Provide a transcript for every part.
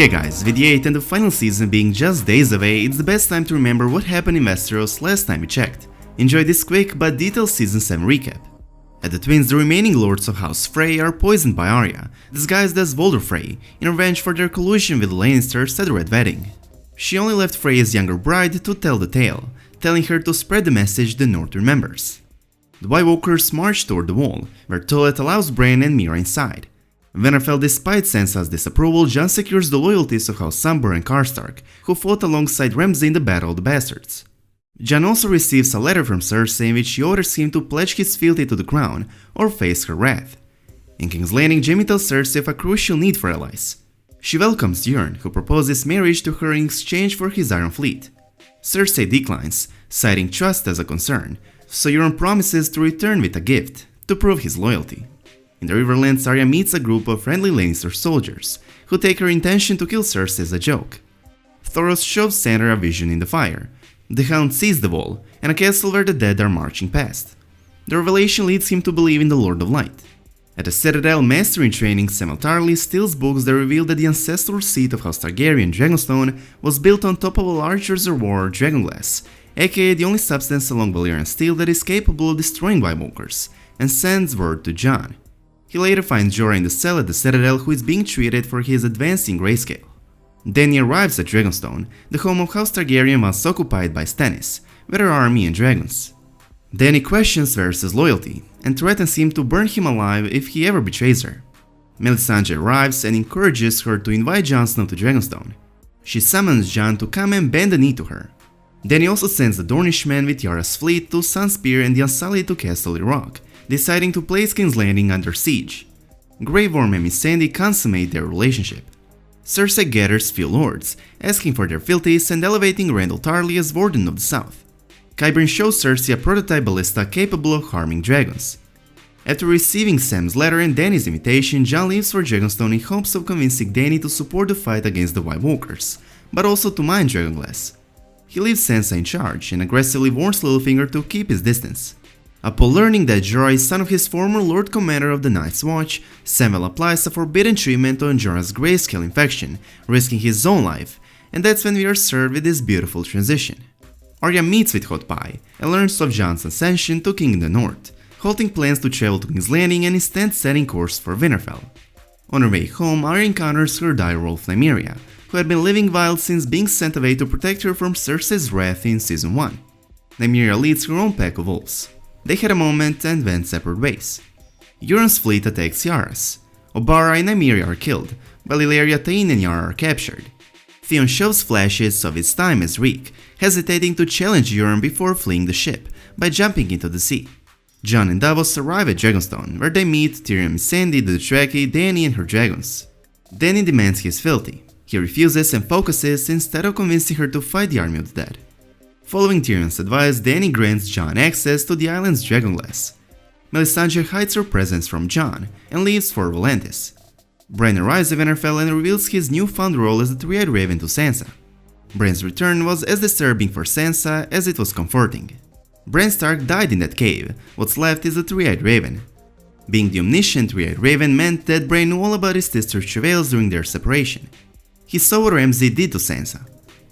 Yeah guys, with the 8th and the final season being just days away, it's the best time to remember what happened in Westeros last time we checked. Enjoy this quick but detailed season 7 recap. At the twins, the remaining lords of House Frey are poisoned by Arya, disguised as Walder Frey, in revenge for their collusion with the Lannisters at the Red Wedding. She only left Frey's younger bride to tell the tale, telling her to spread the message the North remembers. The White Walkers march toward the wall, where Tollett allows Bran and Meera inside. Winterfell, despite Sansa's disapproval, Jon secures the loyalties of House Samber and Karstark, who fought alongside Ramsay in the Battle of the Bastards. Jon also receives a letter from Cersei in which she orders him to pledge his fealty to the crown or face her wrath. In King's Landing, Jaime tells Cersei of a crucial need for allies. She welcomes Euron, who proposes marriage to her in exchange for his Iron Fleet. Cersei declines, citing trust as a concern, so Euron promises to return with a gift to prove his loyalty. In the Riverlands, Arya meets a group of friendly Lannister soldiers, who take her intention to kill Cersei as a joke. Thoros shows Sandor a vision in the fire. The Hound sees the wall, and a castle where the dead are marching past. The revelation leads him to believe in the Lord of Light. At the Citadel, Master in Training Samwell Tarly steals books that reveal that the ancestral seat of House Targaryen, Dragonstone, was built on top of a large reservoir of dragonglass, aka the only substance along Valyrian steel that is capable of destroying White Walkers, and sends word to Jon. He later finds Jorah in the cell at the Citadel, who is being treated for his advancing grayscale. Dany arrives at Dragonstone, the home of House Targaryen once occupied by Stannis, with her army and dragons. Dany questions Varys' loyalty, and threatens him to burn him alive if he ever betrays her. Melisandre arrives and encourages her to invite Jon Snow to Dragonstone. She summons Jon to come and bend the knee to her. Dany also sends the Dornishman with Yara's fleet to Sunspear and the Unsullied to Castle Rock, deciding to place King's Landing under siege. Grey Worm and Missandei consummate their relationship. Cersei gathers few lords, asking for their fealties and elevating Randyll Tarly as Warden of the South. Qyburn shows Cersei a prototype ballista capable of harming dragons. After receiving Sam's letter and Dany's invitation, Jon leaves for Dragonstone in hopes of convincing Dany to support the fight against the White Walkers, but also to mine Dragonglass. He leaves Sansa in charge and aggressively warns Littlefinger to keep his distance. Upon learning that Jorah is son of his former Lord Commander of the Night's Watch, Samwell applies a forbidden treatment on Jorah's grayscale infection, risking his own life, and that's when we are served with this beautiful transition. Arya meets with Hot Pie and learns of Jon's ascension to King in the North, halting plans to travel to King's Landing and instead setting course for Winterfell. On her way home, Arya encounters her direwolf Nymeria, who had been living wild since being sent away to protect her from Cersei's wrath in Season 1. Nymeria leads her own pack of wolves. They had a moment and went separate ways. Euron's fleet attacks Yara's. Obara and Nymeria are killed, while Illyria, Taine and Yara are captured. Theon shows flashes of his time as Reek, hesitating to challenge Euron before fleeing the ship by jumping into the sea. Jon and Davos arrive at Dragonstone, where they meet Tyrion, Missandei, the Dothraki, Dany and her dragons. Dany demands his fealty. He refuses and focuses instead of convincing her to fight the army of the dead. Following Tyrion's advice, Dany grants Jon access to the island's dragonglass. Melisandre hides her presence from Jon and leaves for Volantis. Bran arrives at Winterfell and reveals his newfound role as the Three-Eyed Raven to Sansa. Bran's return was as disturbing for Sansa as it was comforting. Bran Stark died in that cave, what's left is the Three-Eyed Raven. Being the omniscient Three-Eyed Raven meant that Bran knew all about his sister's travails during their separation. He saw what Ramsay did to Sansa.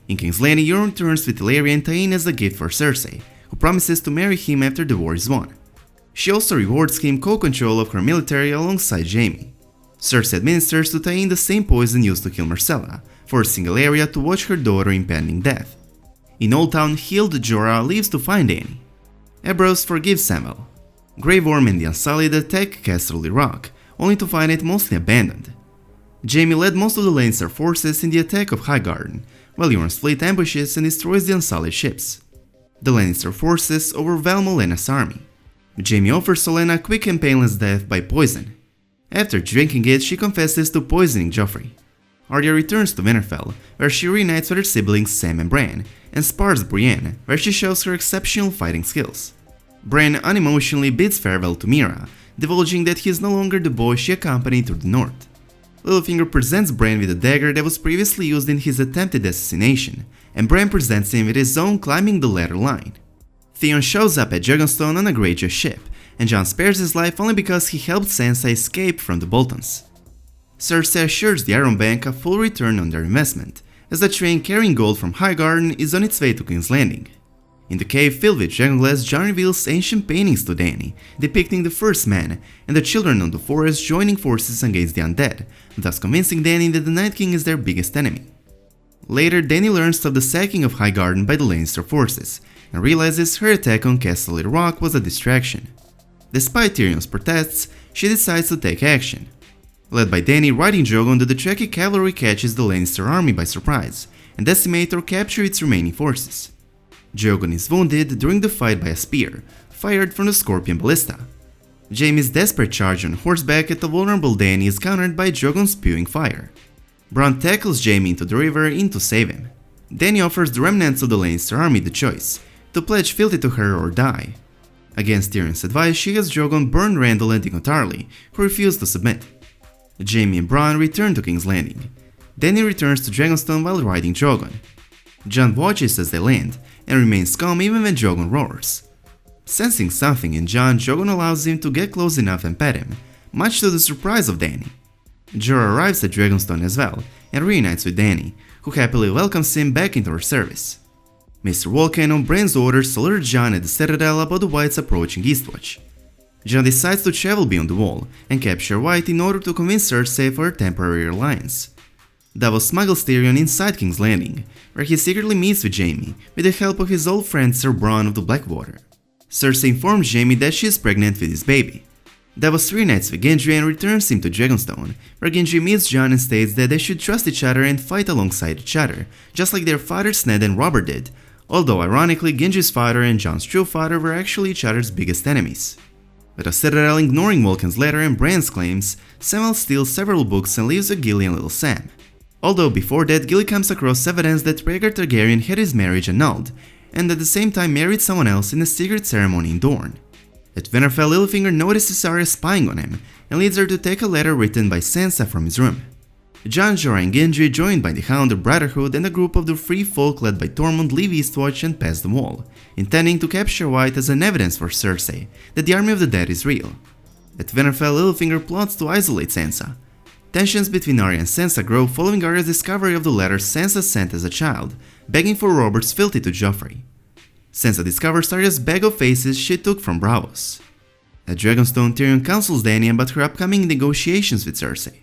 In King's Landing, Euron returns with Illyria and Taine as a gift for Cersei, who promises to marry him after the war is won. She also rewards him co-control of her military alongside Jaime. Cersei administers to Taine the same poison used to kill Myrcella, forcing Illyria to watch her daughter impending death. In Old Town, healed Jorah leaves to find Dany. Ebrose forgives Samwell. Grey Worm and the Unsullied attack Casterly Rock, only to find it mostly abandoned. Jaime led most of the Lannister forces in the attack of Highgarden, while Euron's fleet ambushes and destroys the Unsullied ships. The Lannister forces overwhelm Olenna's army. Jaime offers Olenna a quick and painless death by poison. After drinking it, she confesses to poisoning Joffrey. Arya returns to Winterfell, where she reunites with her siblings Sam and Bran, and spars Brienne, where she shows her exceptional fighting skills. Bran unemotionally bids farewell to Meera, divulging that he is no longer the boy she accompanied to the north. Littlefinger presents Bran with a dagger that was previously used in his attempted assassination, and Bran presents him with his own climbing the ladder line. Theon shows up at Dragonstone on a Greyjoy ship, and Jon spares his life only because he helped Sansa escape from the Boltons. Cersei assures the Iron Bank a full return on their investment, as the train carrying gold from Highgarden is on its way to King's Landing. In the cave filled with dragonglass, Jon reveals ancient paintings to Dany, depicting the First Man and the children of the forest joining forces against the undead, thus convincing Dany that the Night King is their biggest enemy. Later, Dany learns of the sacking of Highgarden by the Lannister forces, and realizes her attack on Castle Little Rock was a distraction. Despite Tyrion's protests, she decides to take action. Led by Dany riding Drogon, the Dothraki cavalry catches the Lannister army by surprise, and decimate or capture its remaining forces. Drogon is wounded during the fight by a spear, fired from the Scorpion Ballista. Jaime's desperate charge on horseback at the vulnerable Dany is countered by Drogon spewing fire. Bronn tackles Jaime into the river to save him. Dany offers the remnants of the Lannister army the choice, to pledge fealty to her or die. Against Tyrion's advice, she has Drogon burn Randyll and Dickon Tarly, who refuse to submit. Jaime and Bronn return to King's Landing. Dany returns to Dragonstone while riding Drogon. Jon watches as they land, and remains calm even when Drogon roars. Sensing something in Jon, Drogon allows him to get close enough and pet him, much to the surprise of Dany. Jorah arrives at Dragonstone as well, and reunites with Dany, who happily welcomes him back into her service. Mr. Vulcan on Bran's orders alerts Jon at the Citadel about the Whites approaching Eastwatch. Jon decides to travel beyond the wall and capture White in order to convince Cersei for a temporary alliance. Davos smuggles Tyrion inside King's Landing, where he secretly meets with Jaime with the help of his old friend Sir Bronn of the Blackwater. Cersei informs Jaime that she is pregnant with his baby. Davos reunites with Gendry and returns him to Dragonstone, where Gendry meets Jon and states that they should trust each other and fight alongside each other, just like their fathers Ned and Robert did, although ironically Gendry's father and Jon's true father were actually each other's biggest enemies. With the Citadel ignoring Vulcan's letter and Bran's claims, Samwell steals several books and leaves with Gilly and Little Sam. Although before that, Gilly comes across evidence that Rhaegar Targaryen had his marriage annulled, and at the same time married someone else in a secret ceremony in Dorne. At Winterfell, Littlefinger notices Arya spying on him, and leads her to take a letter written by Sansa from his room. Jon, Jorah and Gendry, joined by the Hound, the Brotherhood, and a group of the Free Folk led by Tormund, leave Eastwatch and pass the wall, intending to capture White as an evidence for Cersei that the Army of the Dead is real. At Winterfell, Littlefinger plots to isolate Sansa. Tensions between Arya and Sansa grow following Arya's discovery of the letter Sansa sent as a child, begging for Robert's fealty to Joffrey. Sansa discovers Arya's bag of faces she took from Braavos. At Dragonstone, Tyrion counsels Dany about her upcoming negotiations with Cersei.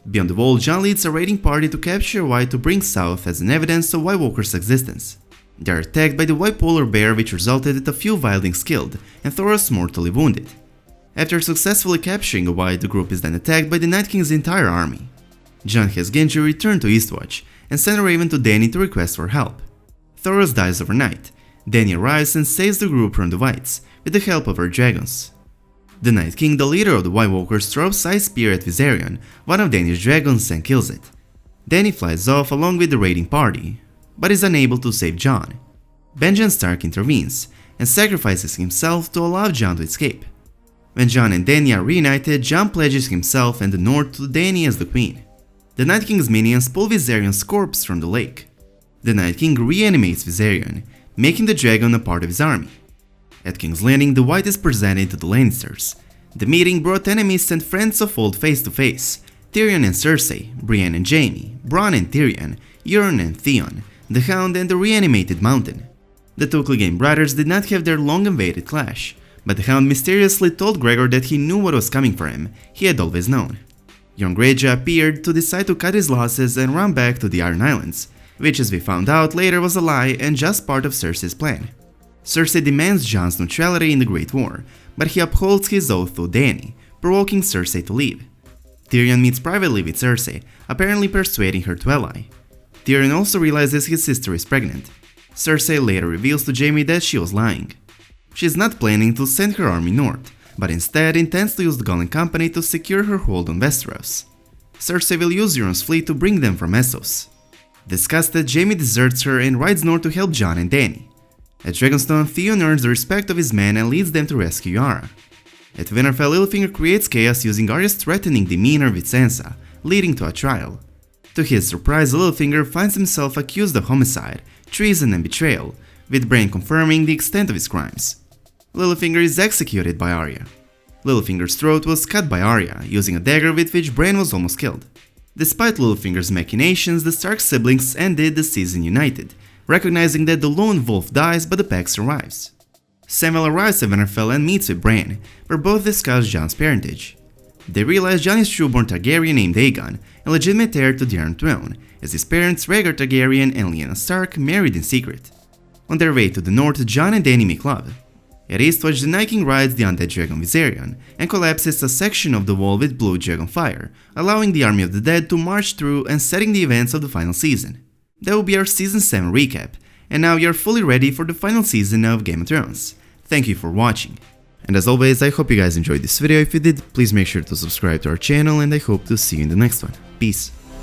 Beyond the Wall, Jon leads a raiding party to capture White to bring south as an evidence of White Walker's existence. They are attacked by the White Polar Bear, which resulted in a few wildlings killed and Thoros mortally wounded. After successfully capturing a White, the group is then attacked by the Night King's entire army. Jon has Gendry return to Eastwatch and send a raven to Dany to request for help. Thoros dies overnight. Dany arrives and saves the group from the Whites, with the help of her dragons. The Night King, the leader of the White Walkers, throws Ice Spear at Viserion, one of Dany's dragons, and kills it. Dany flies off along with the raiding party, but is unable to save Jon. Benjen Stark intervenes, and sacrifices himself to allow Jon to escape. When Jon and Dany are reunited, Jon pledges himself and the North to Dany as the Queen. The Night King's minions pull Viserion's corpse from the lake. The Night King reanimates Viserion, making the dragon a part of his army. At King's Landing, the White is presented to the Lannisters. The meeting brought enemies and friends of old face to face: Tyrion and Cersei, Brienne and Jaime, Bronn and Tyrion, Euron and Theon, the Hound and the reanimated Mountain. The two Clegane brothers did not have their long-awaited clash, but the Hound mysteriously told Gregor that he knew what was coming for him. He had always known. Young Greyjoy appeared to decide to cut his losses and run back to the Iron Islands, which, as we found out later, was a lie and just part of Cersei's plan. Cersei demands Jon's neutrality in the Great War, but he upholds his oath to Dany, provoking Cersei to leave. Tyrion meets privately with Cersei, apparently persuading her to ally. Tyrion also realizes his sister is pregnant. Cersei later reveals to Jaime that she was lying. She is not planning to send her army north, but instead intends to use the Golden Company to secure her hold on Westeros. Cersei will use Euron's fleet to bring them from Essos. Disgusted, Jaime deserts her and rides north to help Jon and Dany. At Dragonstone, Theon earns the respect of his men and leads them to rescue Yara. At Winterfell, Littlefinger creates chaos using Arya's threatening demeanor with Sansa, leading to a trial. To his surprise, Littlefinger finds himself accused of homicide, treason and betrayal, with Bran confirming the extent of his crimes. Littlefinger is executed by Arya. Littlefinger's throat was cut by Arya, using a dagger with which Bran was almost killed. Despite Littlefinger's machinations, the Stark siblings ended the season united, recognizing that the lone wolf dies but the pack survives. Samwell arrives at Winterfell and meets with Bran, where both discuss Jon's parentage. They realize Jon is trueborn Targaryen named Aegon, a legitimate heir to the Iron Throne, as his parents Rhaegar Targaryen and Lyanna Stark married in secret. On their way to the north, Jon and Dany make love. At Eastwatch, the Night King rides the undead dragon Viserion and collapses a section of the wall with blue dragon fire, allowing the army of the dead to march through and setting the events of the final season. That will be our Season 7 recap, and now you're fully ready for the final season of Game of Thrones. Thank you for watching. And as always, I hope you guys enjoyed this video. If you did, please make sure to subscribe to our channel and I hope to see you in the next one. Peace.